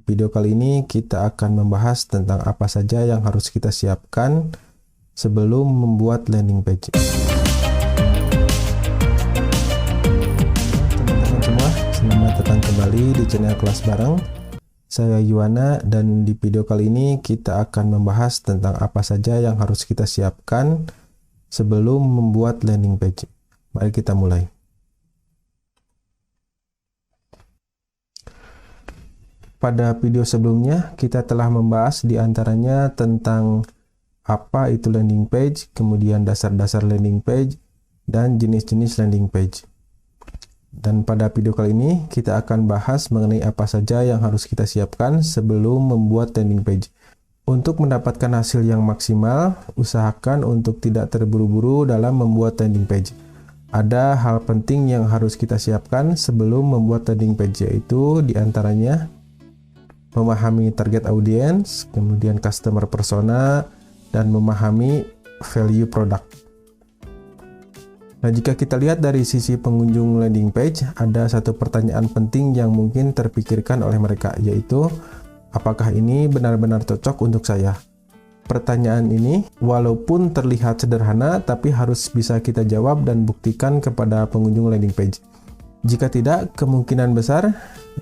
video kali ini kita akan membahas tentang apa saja yang harus kita siapkan sebelum membuat landing page. Teman-teman semua, selamat datang kembali di channel Kelas Bareng. Saya Yuwana dan di video kali ini kita akan membahas tentang apa saja yang harus kita siapkan sebelum membuat landing page. Mari kita mulai. Pada video sebelumnya, kita telah membahas di antaranya tentang apa itu landing page, kemudian dasar-dasar landing page, dan jenis-jenis landing page. Dan pada video kali ini, kita akan bahas mengenai apa saja yang harus kita siapkan sebelum membuat landing page. Untuk mendapatkan hasil yang maksimal, usahakan untuk tidak terburu-buru dalam membuat landing page. Ada hal penting yang harus kita siapkan sebelum membuat landing page, yaitu di antaranya memahami target audience, kemudian customer persona, dan memahami value product. Nah, jika kita lihat dari sisi pengunjung landing page, ada satu pertanyaan penting yang mungkin terpikirkan oleh mereka, yaitu apakah ini benar-benar cocok untuk saya? Pertanyaan ini walaupun terlihat sederhana, tapi harus bisa kita jawab dan buktikan kepada pengunjung landing page. Jika tidak, kemungkinan besar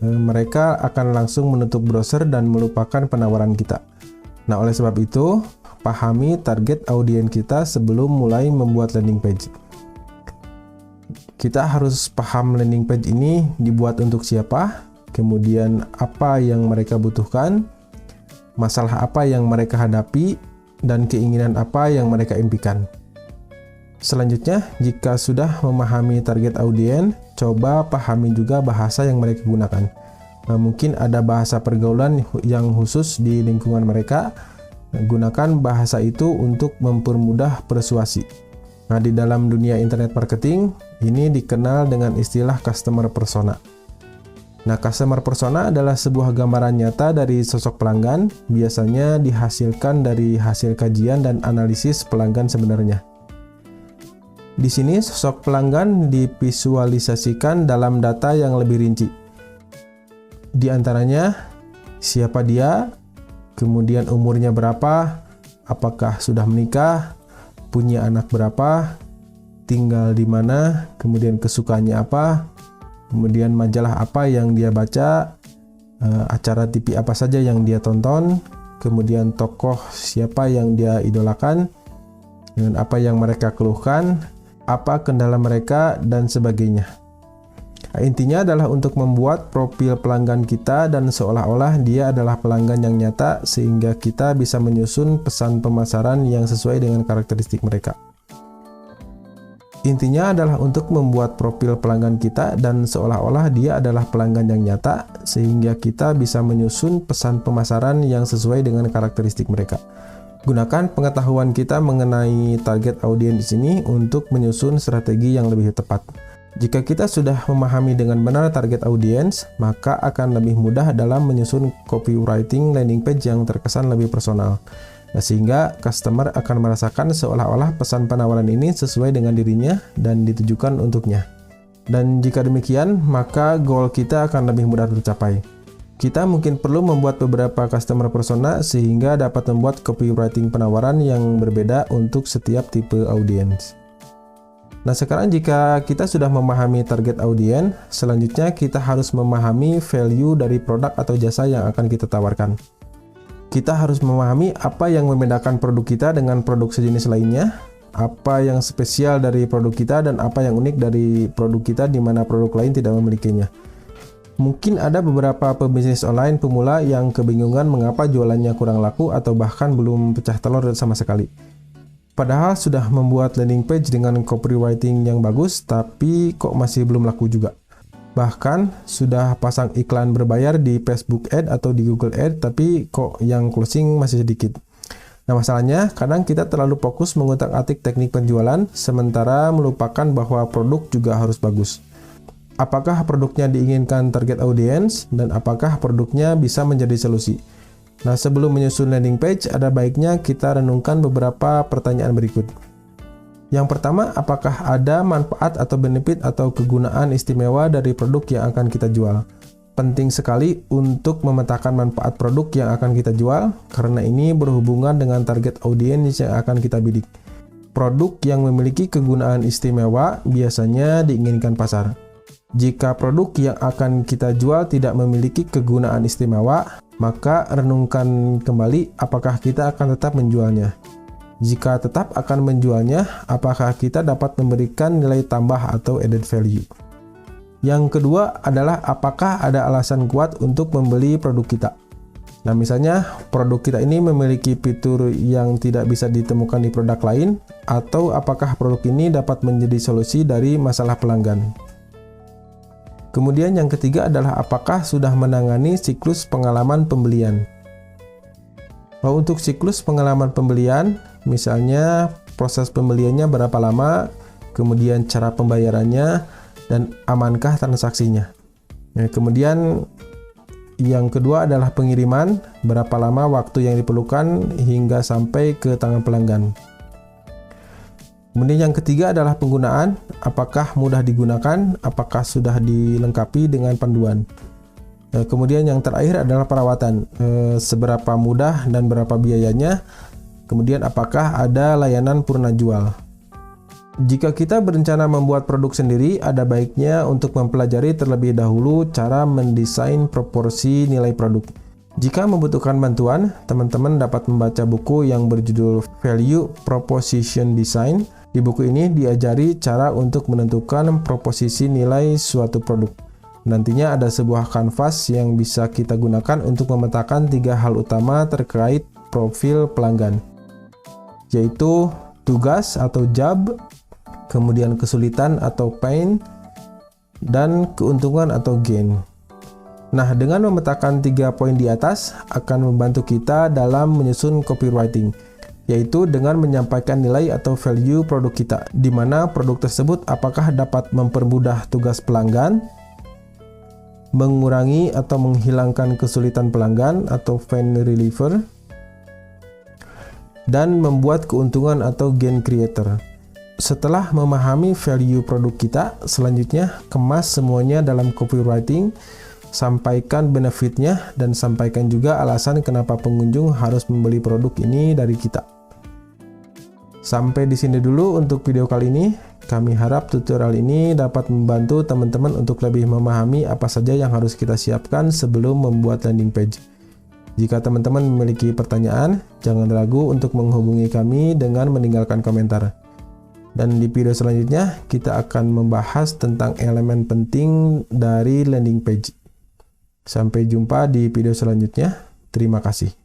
mereka akan langsung menutup browser dan melupakan penawaran kita. Nah, oleh sebab itu, pahami target audiens kita sebelum mulai membuat landing page. Kita harus paham landing page ini dibuat untuk siapa, kemudian apa yang mereka butuhkan, masalah apa yang mereka hadapi, dan keinginan apa yang mereka impikan. Selanjutnya, jika sudah memahami target audiens, coba pahami juga bahasa yang mereka gunakan. Nah, mungkin ada bahasa pergaulan yang khusus di lingkungan mereka. Gunakan bahasa itu untuk mempermudah persuasi. Nah, di dalam dunia internet marketing, ini dikenal dengan istilah customer persona. Nah, customer persona adalah sebuah gambaran nyata dari sosok pelanggan, biasanya dihasilkan dari hasil kajian dan analisis pelanggan sebenarnya. Di sini sosok pelanggan divisualisasikan dalam data yang lebih rinci. Di antaranya, siapa dia, kemudian umurnya berapa, apakah sudah menikah, punya anak berapa, tinggal di mana, kemudian kesukaannya apa, kemudian majalah apa yang dia baca, acara TV apa saja yang dia tonton, kemudian tokoh siapa yang dia idolakan, dan apa yang mereka keluhkan, apa kendala mereka, dan sebagainya. Nah, intinya adalah untuk membuat profil pelanggan kita dan seolah-olah dia adalah pelanggan yang nyata sehingga kita bisa menyusun pesan pemasaran yang sesuai dengan karakteristik mereka. Intinya adalah untuk membuat profil pelanggan kita dan seolah-olah dia adalah pelanggan yang nyata sehingga kita bisa menyusun pesan pemasaran yang sesuai dengan karakteristik mereka. Gunakan pengetahuan kita mengenai target audiens ini untuk menyusun strategi yang lebih tepat. Jika kita sudah memahami dengan benar target audiens, maka akan lebih mudah dalam menyusun copywriting landing page yang terkesan lebih personal. Nah, sehingga customer akan merasakan seolah-olah pesan penawaran ini sesuai dengan dirinya dan ditujukan untuknya. Dan jika demikian, maka goal kita akan lebih mudah tercapai. Kita mungkin perlu membuat beberapa customer persona sehingga dapat membuat copywriting penawaran yang berbeda untuk setiap tipe audiens. Nah, sekarang jika kita sudah memahami target audiens, selanjutnya kita harus memahami value dari produk atau jasa yang akan kita tawarkan. Kita harus memahami apa yang membedakan produk kita dengan produk sejenis lainnya, apa yang spesial dari produk kita, dan apa yang unik dari produk kita di mana produk lain tidak memilikinya. Mungkin ada beberapa pebisnis online pemula yang kebingungan mengapa jualannya kurang laku atau bahkan belum pecah telur sama sekali. Padahal sudah membuat landing page dengan copywriting yang bagus, tapi kok masih belum laku juga. Bahkan sudah pasang iklan berbayar di Facebook Ad atau di Google Ad, tapi kok yang closing masih sedikit. Nah, masalahnya kadang kita terlalu fokus mengutak-atik teknik penjualan, sementara melupakan bahwa produk juga harus bagus. Apakah produknya diinginkan target audiens, dan apakah produknya bisa menjadi solusi? Nah, sebelum menyusun landing page, ada baiknya kita renungkan beberapa pertanyaan berikut. Yang pertama, apakah ada manfaat atau benefit atau kegunaan istimewa dari produk yang akan kita jual? penting sekali untuk memetakan manfaat produk yang akan kita jual, karena ini berhubungan dengan target audiens yang akan kita bidik. Produk yang memiliki kegunaan istimewa biasanya diinginkan pasar. Jika produk yang akan kita jual tidak memiliki kegunaan istimewa, maka renungkan kembali apakah kita akan tetap menjualnya. Jika tetap akan menjualnya, apakah kita dapat memberikan nilai tambah atau added value. Yang kedua adalah apakah ada alasan kuat untuk membeli produk kita. Nah, misalnya produk kita ini memiliki fitur yang tidak bisa ditemukan di produk lain, atau apakah produk ini dapat menjadi solusi dari masalah pelanggan. Kemudian yang ketiga adalah apakah sudah menangani siklus pengalaman pembelian. Untuk siklus pengalaman pembelian, misalnya proses pembeliannya berapa lama, kemudian cara pembayarannya, dan amankah transaksinya. Nah, kemudian yang kedua adalah pengiriman, berapa lama waktu yang diperlukan hingga sampai ke tangan pelanggan. Kemudian yang ketiga adalah penggunaan, apakah mudah digunakan, apakah sudah dilengkapi dengan panduan. Kemudian yang terakhir adalah perawatan, seberapa mudah dan berapa biayanya, kemudian apakah ada layanan purna jual. Jika kita berencana membuat produk sendiri, ada baiknya untuk mempelajari terlebih dahulu cara mendesain proporsi nilai produk. Jika membutuhkan bantuan, teman-teman dapat membaca buku yang berjudul Value Proposition Design. Di buku ini diajari cara untuk menentukan proposisi nilai suatu produk. Nantinya ada sebuah kanvas yang bisa kita gunakan untuk memetakan 3 hal utama terkait profil pelanggan, yaitu tugas atau job, kemudian kesulitan atau pain, dan keuntungan atau gain. Nah, dengan memetakan 3 poin di atas akan membantu kita dalam menyusun copywriting, yaitu dengan menyampaikan nilai atau value produk kita, di mana produk tersebut apakah dapat mempermudah tugas pelanggan, mengurangi atau menghilangkan kesulitan pelanggan atau pain reliever, dan membuat keuntungan atau gain creator. Setelah memahami value produk kita, selanjutnya kemas semuanya dalam copywriting, sampaikan benefitnya, dan sampaikan juga alasan kenapa pengunjung harus membeli produk ini dari kita. Sampai di sini dulu untuk video kali ini. Kami harap tutorial ini dapat membantu teman-teman untuk lebih memahami apa saja yang harus kita siapkan sebelum membuat landing page. Jika teman-teman memiliki pertanyaan, jangan ragu untuk menghubungi kami dengan meninggalkan komentar. Dan di video selanjutnya, kita akan membahas tentang elemen penting dari landing page. Sampai jumpa di video selanjutnya. Terima kasih.